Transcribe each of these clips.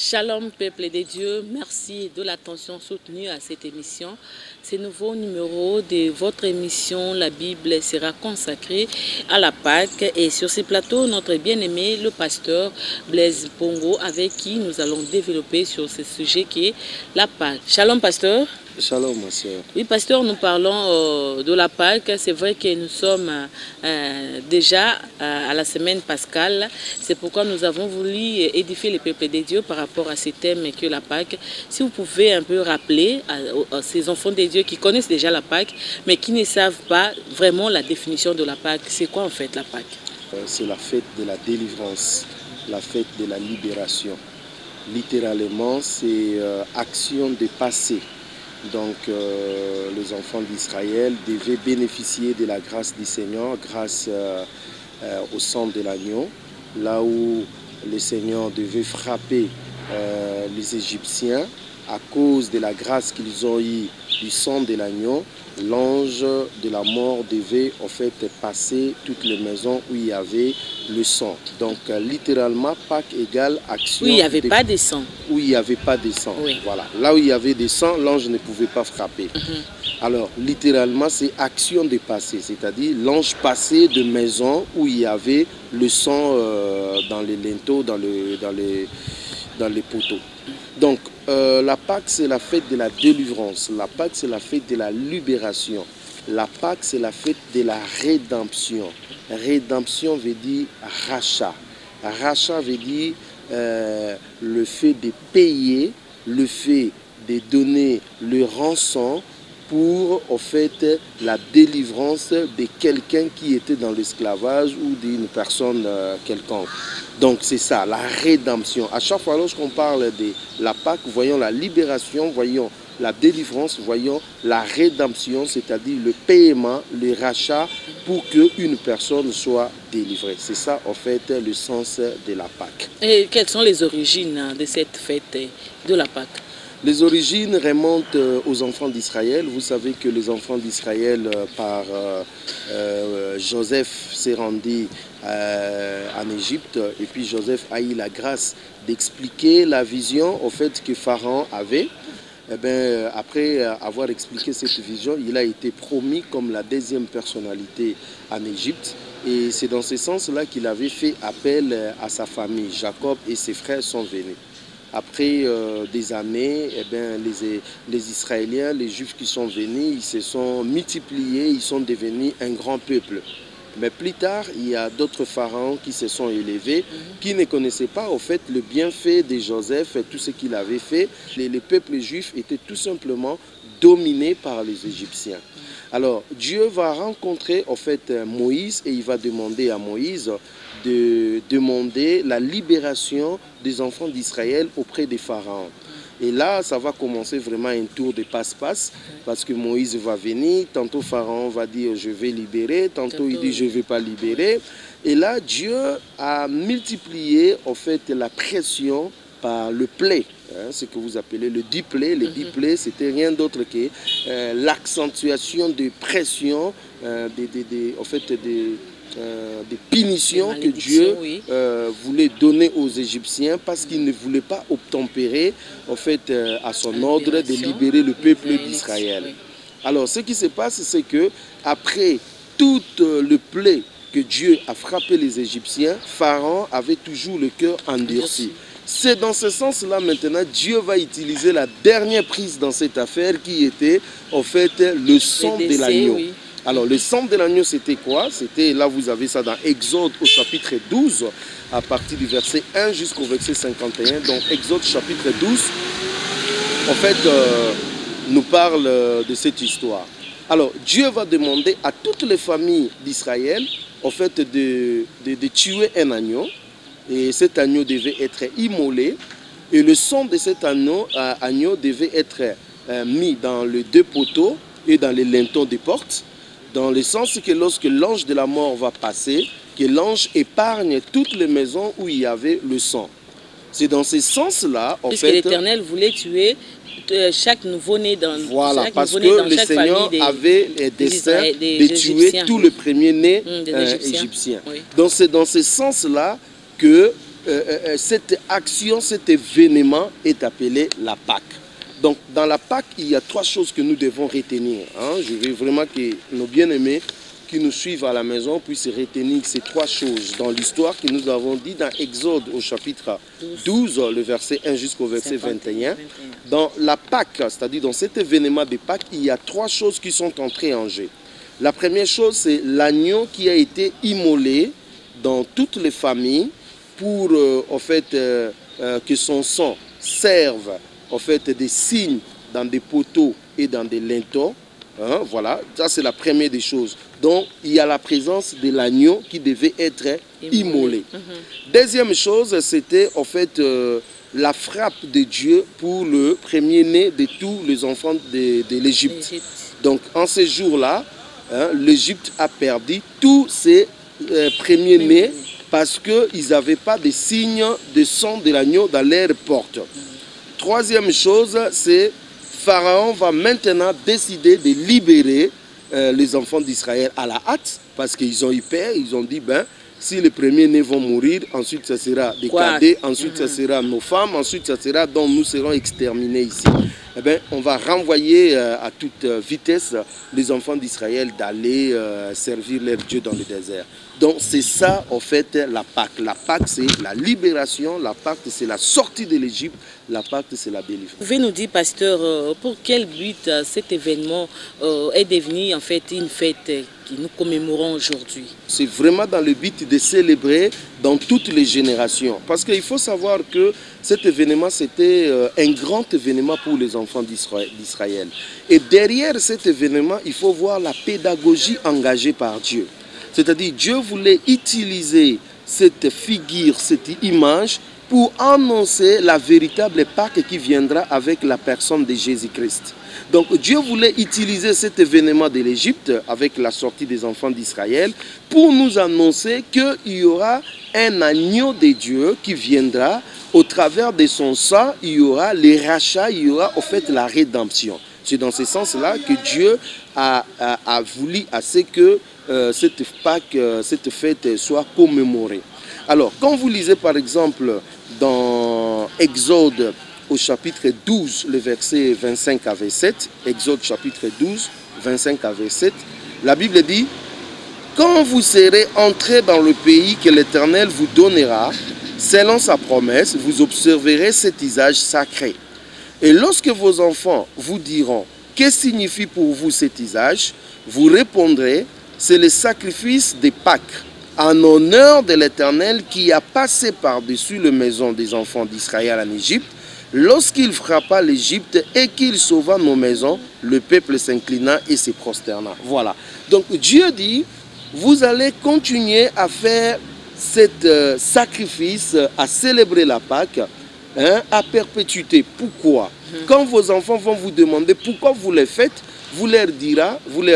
Shalom peuple de Dieu, merci de l'attention soutenue à cette émission. Ce nouveau numéro de votre émission, la Bible sera consacrée à la Pâque. Et sur ce plateau, notre bien-aimé, le pasteur Blaise Pongo, avec qui nous allons développer sur ce sujet qui est la Pâque. Shalom pasteur. Shalom, ma soeur. Oui, pasteur, nous parlons de la Pâque. C'est vrai que nous sommes déjà à la semaine pascale. C'est pourquoi nous avons voulu édifier le peuple de Dieu par rapport à ce thème que la Pâque. Si vous pouvez un peu rappeler à ces enfants de Dieu qui connaissent déjà la Pâque, mais qui ne savent pas vraiment la définition de la Pâque. C'est quoi en fait la Pâque? C'est la fête de la délivrance, la fête de la libération. Littéralement, c'est action de passé. Donc, les enfants d'Israël devaient bénéficier de la grâce du Seigneur grâce au sang de l'agneau, là où le Seigneur devait frapper les Égyptiens à cause de la grâce qu'ils ont eue du sang de l'agneau. L'ange de la mort devait en fait passer toutes les maisons où il y avait le sang. Donc littéralement, Pâques égale action. Oui, il n'y avait pas de sang. Où il n'y avait pas de sang. Oui. Voilà. Là où il y avait des sang, l'ange ne pouvait pas frapper. Alors littéralement, c'est action de passer, c'est-à-dire l'ange passait de maisons où il y avait le sang dans les linteaux, dans les poteaux. Donc, la Pâque, c'est la fête de la délivrance. La Pâque, c'est la fête de la libération. La Pâque, c'est la fête de la rédemption. Rédemption veut dire rachat. Rachat veut dire le fait de payer, le fait de donner le rançon pour en fait la délivrance de quelqu'un qui était dans l'esclavage ou d'une personne quelconque. Donc c'est ça, la rédemption. À chaque fois lorsqu'on parle de la Pâque, voyons la libération, voyons la délivrance, voyons la rédemption, c'est-à-dire le paiement, le rachat pour qu'une personne soit délivrée. C'est ça en fait le sens de la Pâque. Et quelles sont les origines de cette fête de la Pâque? Les origines remontent aux enfants d'Israël. Vous savez que les enfants d'Israël, par Joseph, s'est rendu en Égypte. Et puis Joseph a eu la grâce d'expliquer la vision au fait que Pharaon avait. Eh bien, après avoir expliqué cette vision, il a été promis comme la deuxième personnalité en Égypte. Et c'est dans ce sens-là qu'il avait fait appel à sa famille. Jacob et ses frères sont venus. Après des années, eh bien, les Israéliens, les Juifs qui sont venus, ils se sont multipliés, ils sont devenus un grand peuple. Mais plus tard, il y a d'autres pharaons qui se sont élevés, qui ne connaissaient pas au fait le bienfait de Joseph et tout ce qu'il avait fait. Les peuples juifs étaient tout simplement dominés par les Égyptiens. Alors, Dieu va rencontrer en fait Moïse et il va demander à Moïse de demander la libération des enfants d'Israël auprès des pharaons. Et là, ça va commencer vraiment un tour de passe-passe parce que Moïse va venir, tantôt Pharaon va dire je vais libérer, tantôt il dit je ne vais pas libérer. Et là, Dieu a multiplié en fait la pression par le plaie, ce que vous appelez le diplé. Le diplé, c'était rien d'autre que l'accentuation de pression, en fait, des punitions que Dieu voulait donner aux Égyptiens parce qu'il ne voulait pas obtempérer en fait, à son ordre de libérer le peuple d'Israël. Alors, ce qui se passe, c'est que après tout le plaie que Dieu a frappé les Égyptiens, Pharaon avait toujours le cœur endurci. C'est dans ce sens-là maintenant, Dieu va utiliser la dernière prise dans cette affaire qui était en fait le sang de l'agneau. Oui. Alors le sang de l'agneau c'était quoi? C'était, là vous avez ça dans Exode au chapitre 12, à partir du verset 1 jusqu'au verset 51. Donc Exode chapitre 12, en fait, nous parle de cette histoire. Alors Dieu va demander à toutes les familles d'Israël en fait, de tuer un agneau. Et cet agneau devait être immolé. Et le sang de cet agneau devait être mis dans les deux poteaux et dans les linteaux des portes. Dans le sens que lorsque l'ange de la mort va passer, que l'ange épargne toutes les maisons où il y avait le sang. C'est dans ce sens-là, en fait... Puisque l'Éternel voulait tuer chaque nouveau-né dans voilà, parce que le Seigneur avait le dessein de tuer tous les premiers-nés égyptiens. Oui. Donc c'est dans ce sens-là que cette action, cet événement est appelé la Pâque. Donc, dans la Pâque, il y a 3 choses que nous devons retenir. Hein. Je veux vraiment que nos bien-aimés qui nous suivent à la maison puissent retenir ces 3 choses dans l'histoire que nous avons dit dans Exode au chapitre 12, le verset 1 jusqu'au verset 21. Dans la Pâque, c'est-à-dire dans cet événement de Pâque, il y a 3 choses qui sont entrées en jeu. La première chose, c'est l'agneau qui a été immolé dans toutes les familles pour en fait, que son sang serve en fait, des signes dans des poteaux et dans des linteaux. Hein, voilà, ça c'est la première des choses. Donc il y a la présence de l'agneau qui devait être immolé. Deuxième chose, c'était en fait la frappe de Dieu pour le premier-né de tous les enfants de l'Égypte. Donc en ces jours-là, hein, l'Égypte a perdu tous ses premiers-nés parce qu'ils n'avaient pas de signes de sang de l'agneau dans leurs portes. Troisième chose, c'est Pharaon va maintenant décider de libérer les enfants d'Israël à la hâte parce qu'ils ont eu peur, ils ont dit, ben, si les premiers-nés vont mourir, ensuite ça sera des cadets, ensuite ça sera nos femmes, ensuite ça sera dont nous serons exterminés ici. Eh bien, on va renvoyer à toute vitesse les enfants d'Israël d'aller servir leur Dieu dans le désert. Donc c'est ça en fait la Pâque. La Pâque c'est la libération, la Pâque c'est la sortie de l'Égypte, la Pâque c'est la délivrance. Vous pouvez nous dire, pasteur, pour quel but cet événement est devenu en fait une fête que nous commémorons aujourd'hui? C'est vraiment dans le but de célébrer dans toutes les générations. Parce qu'il faut savoir que cet événement, c'était un grand événement pour les enfants d'Israël. Et derrière cet événement, il faut voir la pédagogie engagée par Dieu. C'est-à-dire, Dieu voulait utiliser cette figure, cette image, pour annoncer la véritable Pâque qui viendra avec la personne de Jésus-Christ. Donc Dieu voulait utiliser cet événement de l'Égypte avec la sortie des enfants d'Israël pour nous annoncer qu'il y aura un agneau de Dieu qui viendra. Au travers de son sang, il y aura les rachats, il y aura en fait la rédemption. C'est dans ce sens-là que Dieu a voulu à ce que cette Pâque, cette fête soit commémorée. Alors, quand vous lisez par exemple dans Exode au chapitre 12, le verset 25 à 27, Exode chapitre 12, 25 à 27, la Bible dit « Quand vous serez entrés dans le pays que l'Éternel vous donnera, selon sa promesse, vous observerez cet usage sacré. Et lorsque vos enfants vous diront « Que signifie pour vous cet usage ?» vous répondrez « C'est le sacrifice des Pâques, en honneur de l'Éternel qui a passé par-dessus la maison des enfants d'Israël en Égypte. Lorsqu'il frappa l'Égypte et qu'il sauva nos maisons, le peuple s'inclina et se prosterna. » Voilà. Donc Dieu dit, vous allez continuer à faire cet sacrifice, à célébrer la Pâque, hein, à perpétuité. Pourquoi? Quand vos enfants vont vous demander pourquoi vous les faites, vous leur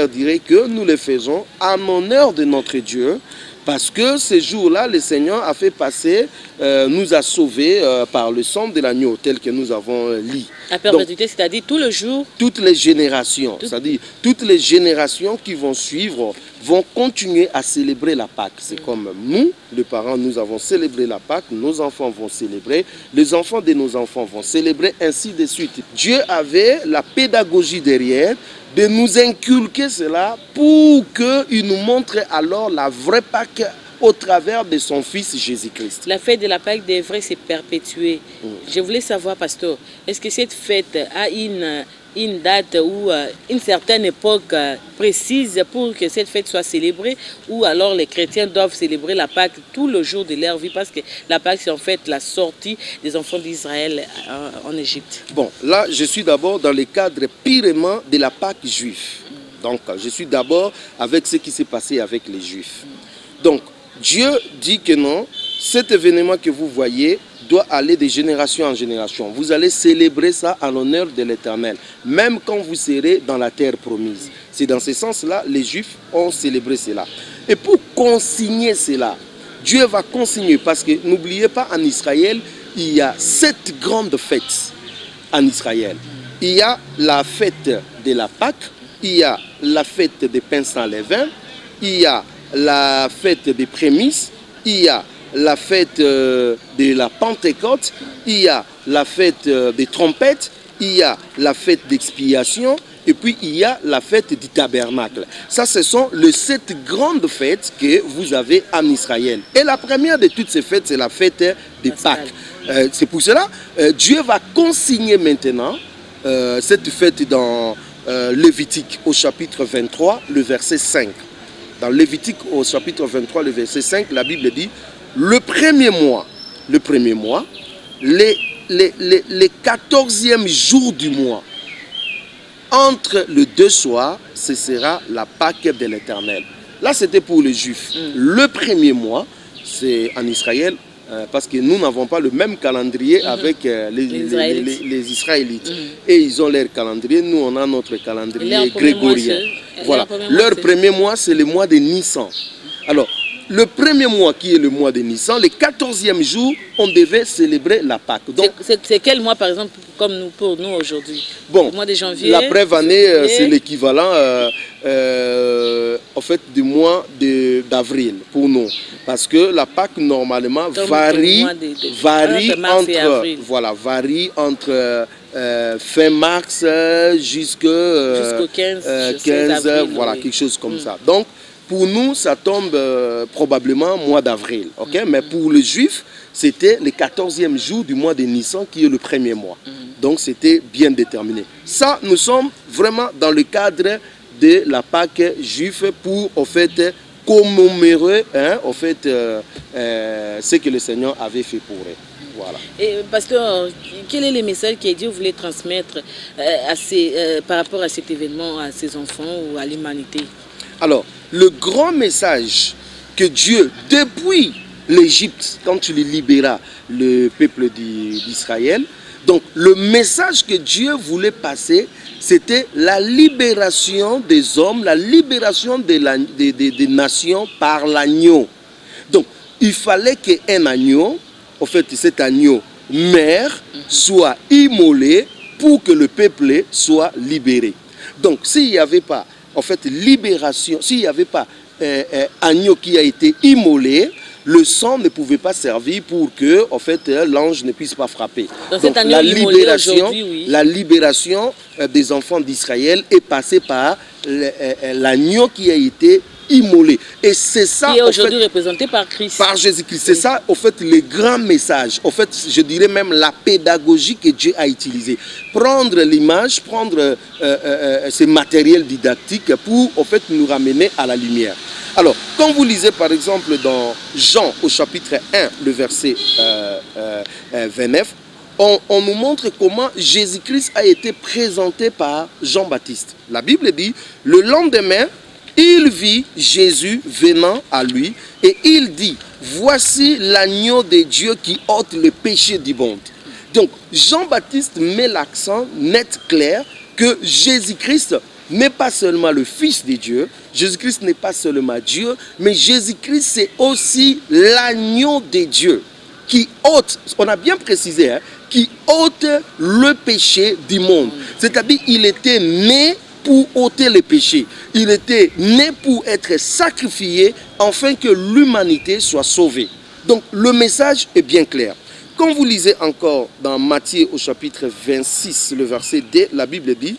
direz que nous les faisons en honneur de notre Dieu, parce que ce jour-là, le Seigneur a fait passer, nous a sauvés par le sang de l'agneau, tel que nous avons lu. La perpétuité, c'est-à-dire tout le jour? Toutes les générations, c'est-à-dire toutes les générations qui vont suivre vont continuer à célébrer la Pâque. C'est comme nous, les parents, nous avons célébré la Pâque, nos enfants vont célébrer, les enfants de nos enfants vont célébrer, ainsi de suite. Dieu avait la pédagogie derrière, de nous inculquer cela pour qu'il nous montre alors la vraie Pâque au travers de son Fils Jésus-Christ. La fête de la Pâque devrait se perpétuer. Je voulais savoir, pasteur, est-ce que cette fête a une date ou une certaine époque précise pour que cette fête soit célébrée, ou alors les chrétiens doivent célébrer la Pâque tout le jour de leur vie, parce que la Pâque c'est en fait la sortie des enfants d'Israël en Égypte? Bon, là je suis d'abord dans le cadre purement de la Pâque juive. Donc je suis d'abord avec ce qui s'est passé avec les Juifs. Donc Dieu dit que non, cet événement que vous voyez doit aller de génération en génération. Vous allez célébrer ça en l'honneur de l'Éternel, même quand vous serez dans la terre promise. C'est dans ce sens-là, les Juifs ont célébré cela. Et pour consigner cela, Dieu va consigner, parce que n'oubliez pas, en Israël, il y a 7 grandes fêtes en Israël. Il y a la fête de la Pâque, il y a la fête des pains sans levain, il y a la fête des prémices, il y a la fête de la Pentecôte, il y a la fête des trompettes, il y a la fête d'expiation, et puis il y a la fête du tabernacle. Ça, ce sont les 7 grandes fêtes que vous avez en Israël. Et la première de toutes ces fêtes, c'est la fête des Pâques. C'est pour cela, Dieu va consigner maintenant cette fête dans Lévitique au chapitre 23, le verset 5. Dans Lévitique au chapitre 23, le verset 5, la Bible dit, le premier mois, les 14e jours du mois, entre les 2 soirs, ce sera la Pâque de l'Éternel. Là, c'était pour les Juifs. Le premier mois, c'est en Israël, parce que nous n'avons pas le même calendrier avec les Israélites. Et ils ont leur calendrier, nous on a notre calendrier grégorien. Voilà. Leur premier mois, c'est le mois de Nissan. Alors, le premier mois qui est le mois de Nissan, le 14e jour, on devait célébrer la Pâque. C'est quel mois par exemple pour nous aujourd'hui? Bon, le mois de janvier. La brève-année, c'est l'équivalent en fait, du mois d'avril pour nous. Parce que la Pâque normalement varie entre fin mars jusqu'au 15 avril, voilà, quelque chose comme ça. Donc, pour nous, ça tombe probablement mois d'avril. Okay? Mais pour les Juifs, c'était le 14e jour du mois de Nissan qui est le premier mois. Donc, c'était bien déterminé. Ça, nous sommes vraiment dans le cadre de la Pâque juive pour, en fait, commémorer en fait, ce que le Seigneur avait fait pour eux. Voilà. Et pasteur, quel est le message que Dieu voulait transmettre par rapport à cet événement, à ses enfants ou à l'humanité? Alors, le grand message que Dieu, depuis l'Égypte, quand il libéra le peuple d'Israël, donc le message que Dieu voulait passer, c'était la libération des hommes, la libération des nations par l'agneau. Donc, il fallait qu'un agneau, en fait cet agneau mère, soit immolé pour que le peuple soit libéré. Donc, s'il n'y avait pas en fait, libération, s'il n'y avait pas agneau qui a été immolé, le sang ne pouvait pas servir pour que, en fait, l'ange ne puisse pas frapper. Donc la libération des enfants d'Israël est passée par l'agneau qui a été immolé. Et c'est ça, qui est aujourd'hui représenté par Christ. Par Jésus-Christ. C'est ça, en fait, le grand message. En fait, je dirais même la pédagogie que Dieu a utilisée. Prendre l'image, prendre ce matériel didactique pour, en fait, nous ramener à la lumière. Alors, quand vous lisez, par exemple, dans Jean, au chapitre 1, le verset 29, on nous montre comment Jésus-Christ a été présenté par Jean-Baptiste. La Bible dit, le lendemain, il vit Jésus venant à lui et il dit, voici l'agneau de Dieu qui ôte le péché du monde. Donc, Jean-Baptiste met l'accent net, clair, que Jésus-Christ n'est pas seulement le Fils de Dieu, Jésus-Christ n'est pas seulement Dieu, mais Jésus-Christ c'est aussi l'agneau de Dieu qui ôte, on a bien précisé, hein, qui ôte le péché du monde. C'est-à-dire il était né pour ôter les péchés. Il était né pour être sacrifié afin que l'humanité soit sauvée. Donc le message est bien clair. Quand vous lisez encore dans Matthieu au chapitre 26, le verset 2, la Bible dit,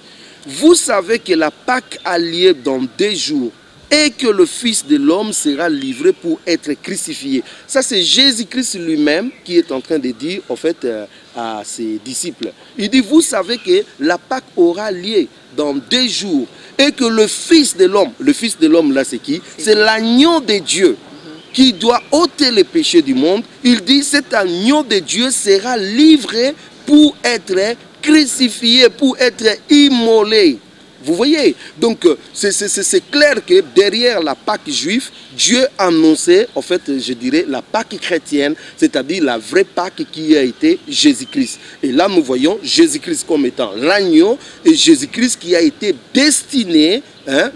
vous savez que la Pâque a lieu dans 2 jours et que le Fils de l'homme sera livré pour être crucifié. Ça, c'est Jésus-Christ lui-même qui est en train de dire, en fait, à ses disciples. Il dit, vous savez que la Pâque aura lieu dans 2 jours et que le Fils de l'homme, là, c'est qui? C'est l'agneau de Dieu qui doit ôter les péchés du monde. Il dit, cet agneau de Dieu sera livré pour être crucifié, pour être immolé. Vous voyez? Donc, c'est clair que derrière la Pâque juive, Dieu annonçait, en fait, je dirais, la Pâque chrétienne, c'est-à-dire la vraie Pâque qui a été Jésus-Christ. Et là, nous voyons Jésus-Christ comme étant l'agneau et Jésus-Christ qui a été destiné,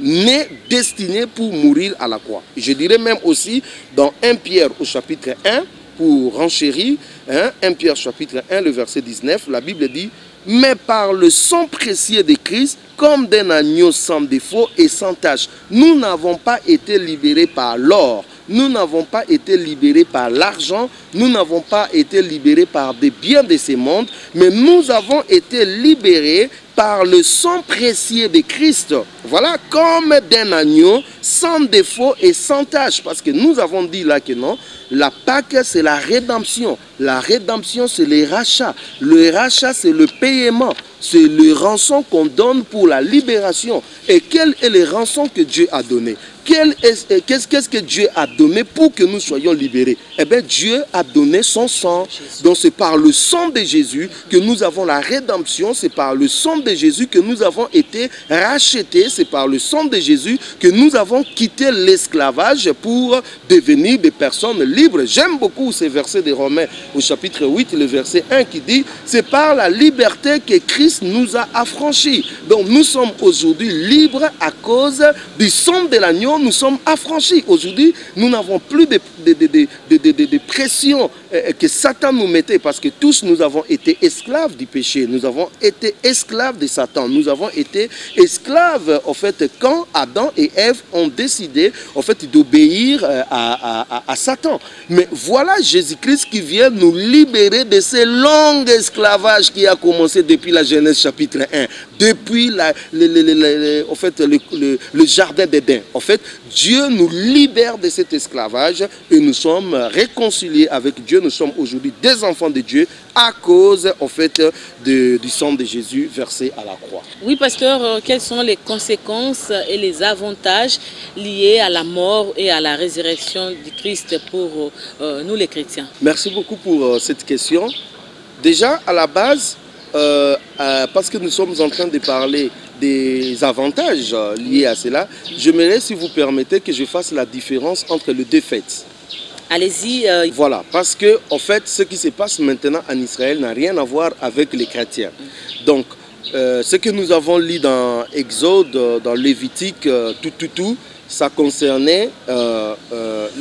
né destiné pour mourir à la croix. Et je dirais même aussi, dans 1 Pierre au chapitre 1, pour renchérir, 1 Pierre chapitre 1, le verset 19, la Bible dit, mais par le sang précieux de Christ, comme d'un agneau sans défaut et sans tache, nous n'avons pas été libérés par l'or nous n'avons pas été libérés par l'argent, nous n'avons pas été libérés par des biens de ce monde, mais nous avons été libérés par le sang précieux de Christ. Voilà, comme d'un agneau, sans défaut et sans tache. Parce que nous avons dit là que non, la Pâque, c'est la rédemption. La rédemption, c'est le rachat. Le rachat, c'est le paiement. C'est le rançon qu'on donne pour la libération. Et quel est le rançon que Dieu a donné? Qu'est-ce que Dieu a donné pour que nous soyons libérés? Eh bien, Dieu a donné son sang. Donc, c'est par le sang de Jésus que nous avons la rédemption. C'est par le sang de Jésus que nous avons été rachetés. C'est par le sang de Jésus que nous avons quitté l'esclavage pour devenir des personnes libres. J'aime beaucoup ces versets de Romains au chapitre 8, le verset 1 qui dit « C'est par la liberté que Christ nous a affranchis. » Donc, nous sommes aujourd'hui libres à cause du sang de l'agneau. Nous sommes affranchis. Aujourd'hui, nous n'avons plus de pression que Satan nous mettait, parce que tous nous avons été esclaves du péché. Nous avons été esclaves de Satan. Nous avons été esclaves, en fait, quand Adam et Ève ont décidé, en fait, d'obéir à Satan. Mais voilà Jésus-Christ qui vient nous libérer de ce long esclavage qui a commencé depuis la Genèse chapitre 1, depuis en fait, le jardin d'Éden. En fait, Dieu nous libère de cet esclavage et nous sommes réconciliés avec Dieu. Nous sommes aujourd'hui des enfants de Dieu à cause, en fait, du sang de Jésus versé à la croix. Oui, pasteur, quelles sont les conséquences et les avantages liés à la mort et à la résurrection du Christ pour nous les chrétiens? Merci beaucoup pour cette question. Déjà, à la base, parce que nous sommes en train de parler des avantages liés à cela, j'aimerais, si vous permettez, que je fasse la différence entre les deux fêtes. Allez-y. Voilà, parce que en fait, ce qui se passe maintenant en Israël n'a rien à voir avec les chrétiens. Donc, ce que nous avons lu dans Exode, dans Lévitique, tout, ça concernait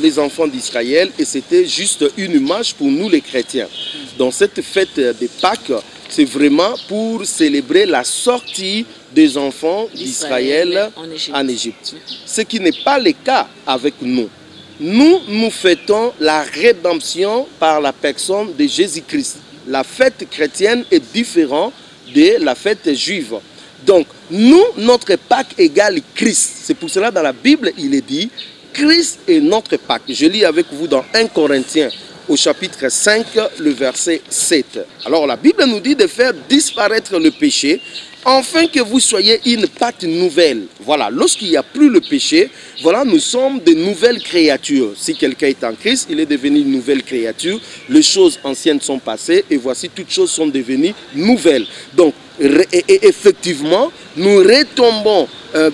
les enfants d'Israël et c'était juste une image pour nous les chrétiens. Donc, cette fête de Pâques, c'est vraiment pour célébrer la sortie des enfants d'Israël en Égypte. Ce qui n'est pas le cas avec nous. Nous fêtons la rédemption par la personne de Jésus-Christ. La fête chrétienne est différente de la fête juive. Donc, nous, notre Pâques égale Christ. C'est pour cela, dans la Bible, il est dit, Christ est notre Pâques. Je lis avec vous dans 1 Corinthiens, au chapitre 5, le verset 7. Alors, la Bible nous dit de faire disparaître le péché, afin que vous soyez une Pâque nouvelle. Voilà, lorsqu'il n'y a plus le péché, voilà, nous sommes de nouvelles créatures. Si quelqu'un est en Christ, il est devenu une nouvelle créature. Les choses anciennes sont passées et voici, toutes choses sont devenues nouvelles. Donc, effectivement, nous retombons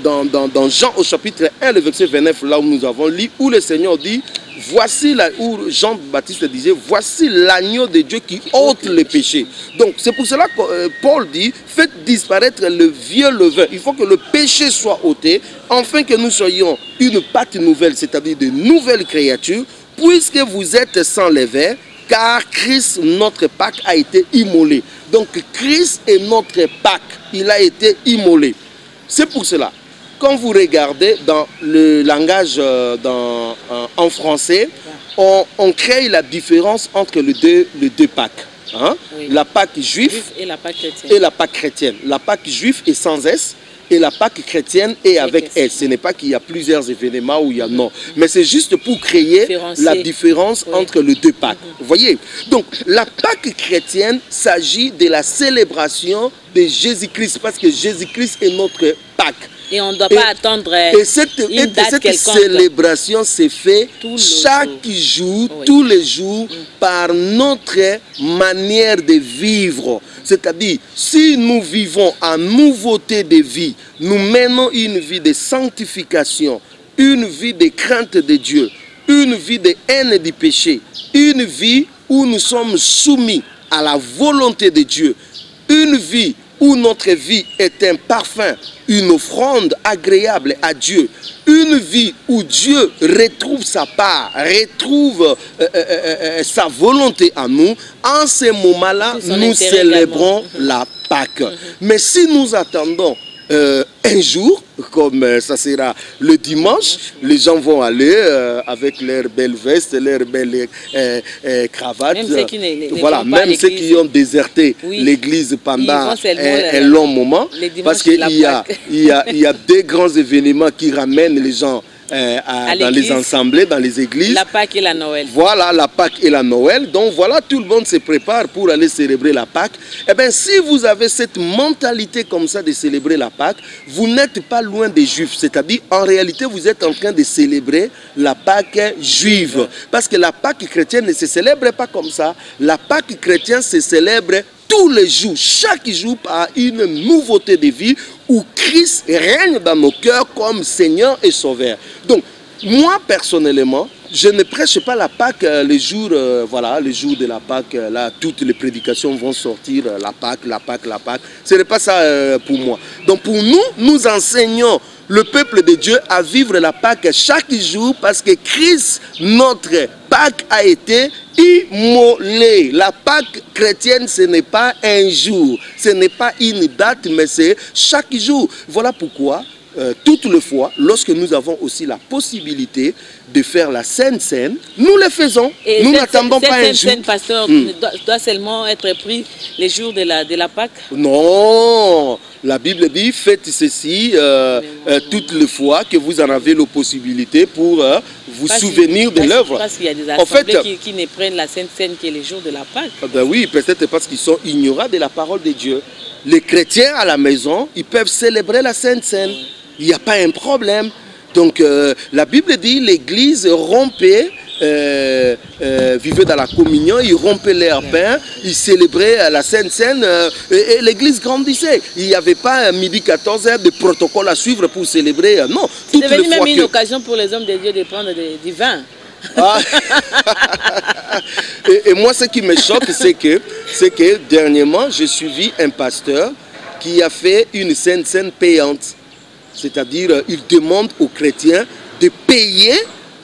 dans Jean au chapitre 1, le verset 29, là où nous avons lu, où le Seigneur dit, voici, où Jean-Baptiste disait, voici l'agneau de Dieu qui ôte le péché. Donc, c'est pour cela que Paul dit, faites disparaître le vieux levain. Il faut que le péché soit ôté, afin que nous soyons une Pâque nouvelle, c'est-à-dire de nouvelles créatures, puisque vous êtes sans levain, car Christ, notre Pâque, a été immolé. Donc, Christ est notre Pâque. Il a été immolé. C'est pour cela, quand vous regardez dans le langage en français, on crée la différence entre les deux Pâques. Hein? Oui. La Pâque juive et la Pâque chrétienne. Et la Pâque chrétienne. La Pâque juive est sans S. Et la Pâque chrétienne est avec S. Ce n'est pas qu'il y a plusieurs événements où il y a non. Mais c'est juste pour créer la différence entre les deux Pâques. Vous voyez? Donc, la Pâque chrétienne s'agit de la célébration de Jésus-Christ. Parce que Jésus-Christ est notre Pâque. Et on ne doit pas attendre cette célébration se fait chaque jour, tous les jours, par notre manière de vivre. C'est-à-dire, si nous vivons en nouveauté de vie, nous menons une vie de sanctification, une vie de crainte de Dieu, une vie de haine du péché, une vie où nous sommes soumis à la volonté de Dieu, une vie où notre vie est un parfum, une offrande agréable à Dieu, une vie où Dieu retrouve sa part, retrouve sa volonté en nous, en ce moment-là, nous célébrons la Pâque. Mais si nous attendons un jour, comme ça sera le dimanche, les gens vont aller avec leurs belles vestes, leurs belles cravates. Même ceux qui voilà, même ceux qui ont déserté l'église pendant un long moment, parce qu'il y a des grands événements qui ramènent les gens dans les assemblées, dans les églises. La Pâque et la Noël. Voilà, la Pâque et la Noël. Donc voilà, tout le monde se prépare pour aller célébrer la Pâque. Eh bien, si vous avez cette mentalité comme ça de célébrer la Pâque, vous n'êtes pas loin des Juifs. C'est-à-dire, en réalité, vous êtes en train de célébrer la Pâque juive. Parce que la Pâque chrétienne ne se célèbre pas comme ça. La Pâque chrétienne se célèbre tous les jours, chaque jour par une nouveauté de vie où Christ règne dans nos cœurs comme Seigneur et Sauveur. Donc, moi personnellement, je ne prêche pas la Pâque les jours, voilà, les jours de la Pâque, là, toutes les prédications vont sortir, la Pâque, la Pâque, la Pâque. Ce n'est pas ça pour moi. Donc pour nous, nous enseignons le peuple de Dieu à vivre la Pâque chaque jour parce que Christ, notre Pâque, a été immolé. La Pâque chrétienne, ce n'est pas un jour, ce n'est pas une date, mais c'est chaque jour. Voilà pourquoi, toutes les fois, lorsque nous avons aussi la possibilité de faire la Sainte Seine, nous le faisons. Et nous n'attendons pas un jour. Cette pasteur, doit seulement être pris les jours de la Pâque? Non, la Bible dit, faites ceci toutes les fois que vous en avez la possibilité pour vous souvenir de l'œuvre. Parce qu'il y a des assemblées qui ne prennent la Sainte Seine que les jours de la Pâque. Ben oui, peut-être parce qu'ils sont ignorants de la parole de Dieu. Les chrétiens à la maison, ils peuvent célébrer la Sainte Seine. Il n'y a pas un problème. Donc la Bible dit l'église rompait, vivait dans la communion, ils rompaient leur pain, ils célébraient la Sainte Seine et l'église grandissait. Il n'y avait pas midi 14h de protocole à suivre pour célébrer. Non. C'est devenu même une occasion pour les hommes de Dieu de prendre du vin. Ah. et moi, ce qui me choque, c'est que dernièrement, j'ai suivi un pasteur qui a fait une Sainte Seine payante. C'est-à-dire, il demande aux chrétiens de payer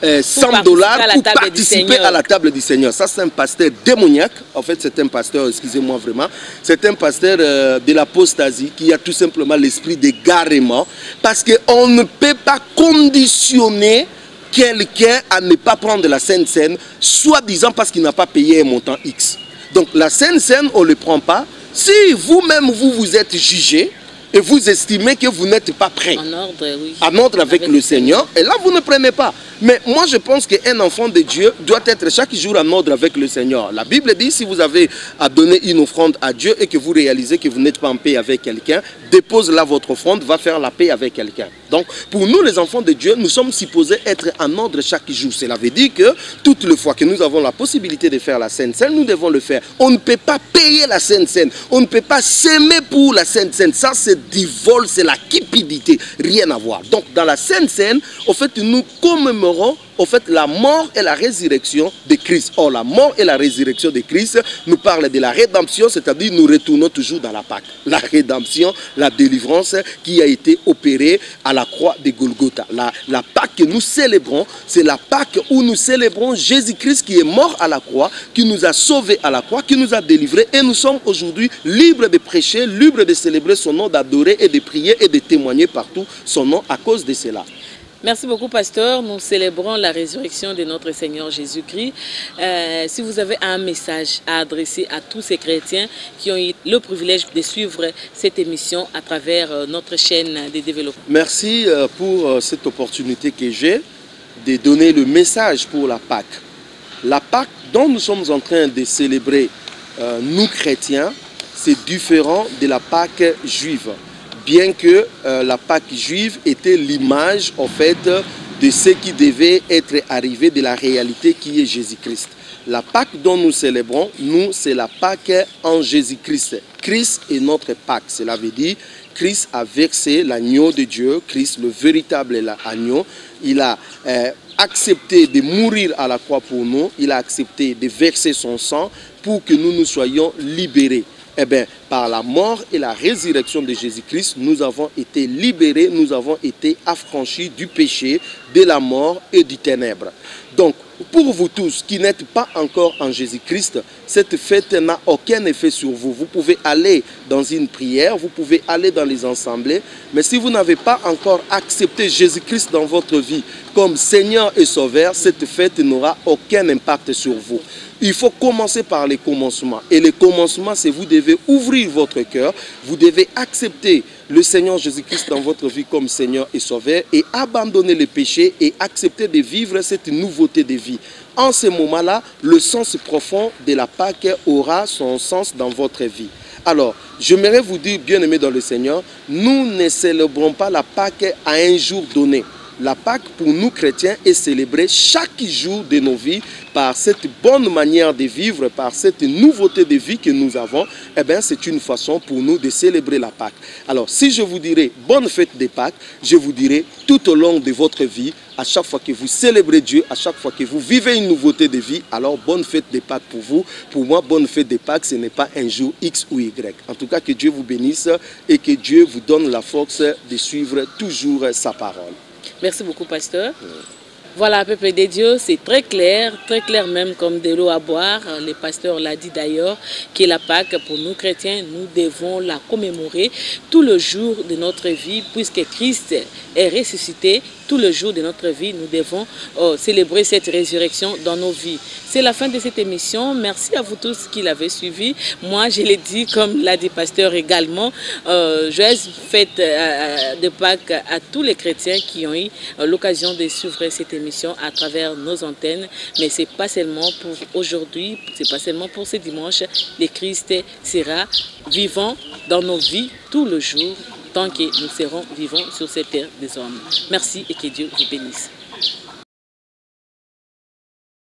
$100 pour participer à la table du Seigneur. Ça, c'est un pasteur démoniaque. En fait, c'est un pasteur, excusez-moi vraiment, c'est un pasteur de l'apostasie qui a tout simplement l'esprit d'égarement. Parce qu'on ne peut pas conditionner quelqu'un à ne pas prendre la Sainte Seine, soi-disant parce qu'il n'a pas payé un montant X. Donc, la Sainte Seine, on ne le prend pas. Si vous-même, vous êtes jugé, et vous estimez que vous n'êtes pas prêt en ordre avec le Seigneur, et là vous ne prenez pas. Mais moi je pense qu'un enfant de Dieu doit être chaque jour en ordre avec le Seigneur. La Bible dit, si vous avez à donner une offrande à Dieu et que vous réalisez que vous n'êtes pas en paix avec quelqu'un, dépose là votre offrande, va faire la paix avec quelqu'un. Donc pour nous les enfants de Dieu, nous sommes supposés être en ordre chaque jour. Cela veut dire que toutes les fois que nous avons la possibilité de faire la Sainte Seine, nous devons le faire. On ne peut pas payer la Sainte Seine, on ne peut pas s'aimer pour la Sainte Seine. Ça c'est du vol, c'est la cupidité, rien à voir. Donc dans la Sainte Seine, en fait, nous commémorons en fait la mort et la résurrection de Christ. Or, la mort et la résurrection de Christ nous parlent de la rédemption, c'est-à-dire nous retournons toujours dans la Pâque. La rédemption, la délivrance qui a été opérée à la croix de Golgotha. La Pâque que nous célébrons, c'est la Pâque où nous célébrons Jésus-Christ qui est mort à la croix, qui nous a sauvés à la croix, qui nous a délivrés, et nous sommes aujourd'hui libres de prêcher, libres de célébrer son nom, d'adorer et de prier et de témoigner partout son nom à cause de cela. Merci beaucoup, pasteur. Nous célébrons la résurrection de notre Seigneur Jésus-Christ. Si vous avez un message à adresser à tous ces chrétiens qui ont eu le privilège de suivre cette émission à travers notre chaîne de développement. Merci pour cette opportunité que j'ai de donner le message pour la Pâque. La Pâque dont nous sommes en train de célébrer, nous chrétiens, c'est différent de la Pâque juive. Bien que la Pâque juive était l'image en fait de ce qui devait être arrivé de la réalité qui est Jésus-Christ. La Pâque dont nous célébrons, nous, c'est la Pâque en Jésus-Christ. Christ est notre Pâque. Cela veut dire Christ a versé l'agneau de Dieu, Christ le véritable agneau. Il a accepté de mourir à la croix pour nous. Il a accepté de verser son sang pour que nous nous soyons libérés. Eh bien, par la mort et la résurrection de Jésus-Christ, nous avons été libérés, nous avons été affranchis du péché, de la mort et du ténèbre. Donc, pour vous tous qui n'êtes pas encore en Jésus-Christ, cette fête n'a aucun effet sur vous. Vous pouvez aller dans une prière, vous pouvez aller dans les assemblées. Mais si vous n'avez pas encore accepté Jésus-Christ dans votre vie comme Seigneur et Sauveur, cette fête n'aura aucun impact sur vous. Il faut commencer par les commencements. Et les commencements, c'est vous devez ouvrir votre cœur, vous devez accepter le Seigneur Jésus-Christ dans votre vie comme Seigneur et Sauveur et abandonner les péchés et accepter de vivre cette nouveauté de vie. En ce moment-là, le sens profond de la Pâque aura son sens dans votre vie. Alors, j'aimerais vous dire, bien-aimés dans le Seigneur, nous ne célébrons pas la Pâque à un jour donné. La Pâque, pour nous chrétiens, est célébrée chaque jour de nos vies par cette bonne manière de vivre, par cette nouveauté de vie que nous avons. Eh bien, c'est une façon pour nous de célébrer la Pâque. Alors, si je vous dirais bonne fête de Pâques, je vous dirais tout au long de votre vie, à chaque fois que vous célébrez Dieu, à chaque fois que vous vivez une nouveauté de vie, alors bonne fête de Pâques pour vous. Pour moi, bonne fête de Pâques, ce n'est pas un jour X ou Y. En tout cas, que Dieu vous bénisse et que Dieu vous donne la force de suivre toujours sa parole. Merci beaucoup, pasteur. Voilà, peuple de Dieu, c'est très clair même comme de l'eau à boire. Le pasteur l'a dit d'ailleurs, que la Pâque, pour nous chrétiens, nous devons la commémorer tout le jour de notre vie, puisque Christ est ressuscité. Tout le jour de notre vie, nous devons célébrer cette résurrection dans nos vies. C'est la fin de cette émission. Merci à vous tous qui l'avez suivi. Moi, je l'ai dit, comme l'a dit pasteur également, joyeuse fête de Pâques à tous les chrétiens qui ont eu l'occasion de suivre cette émission à travers nos antennes. Mais ce n'est pas seulement pour aujourd'hui, ce n'est pas seulement pour ce dimanche. Le Christ sera vivant dans nos vies tout le jour, tant que nous serons vivants sur cette terre des hommes. Merci et que Dieu vous bénisse.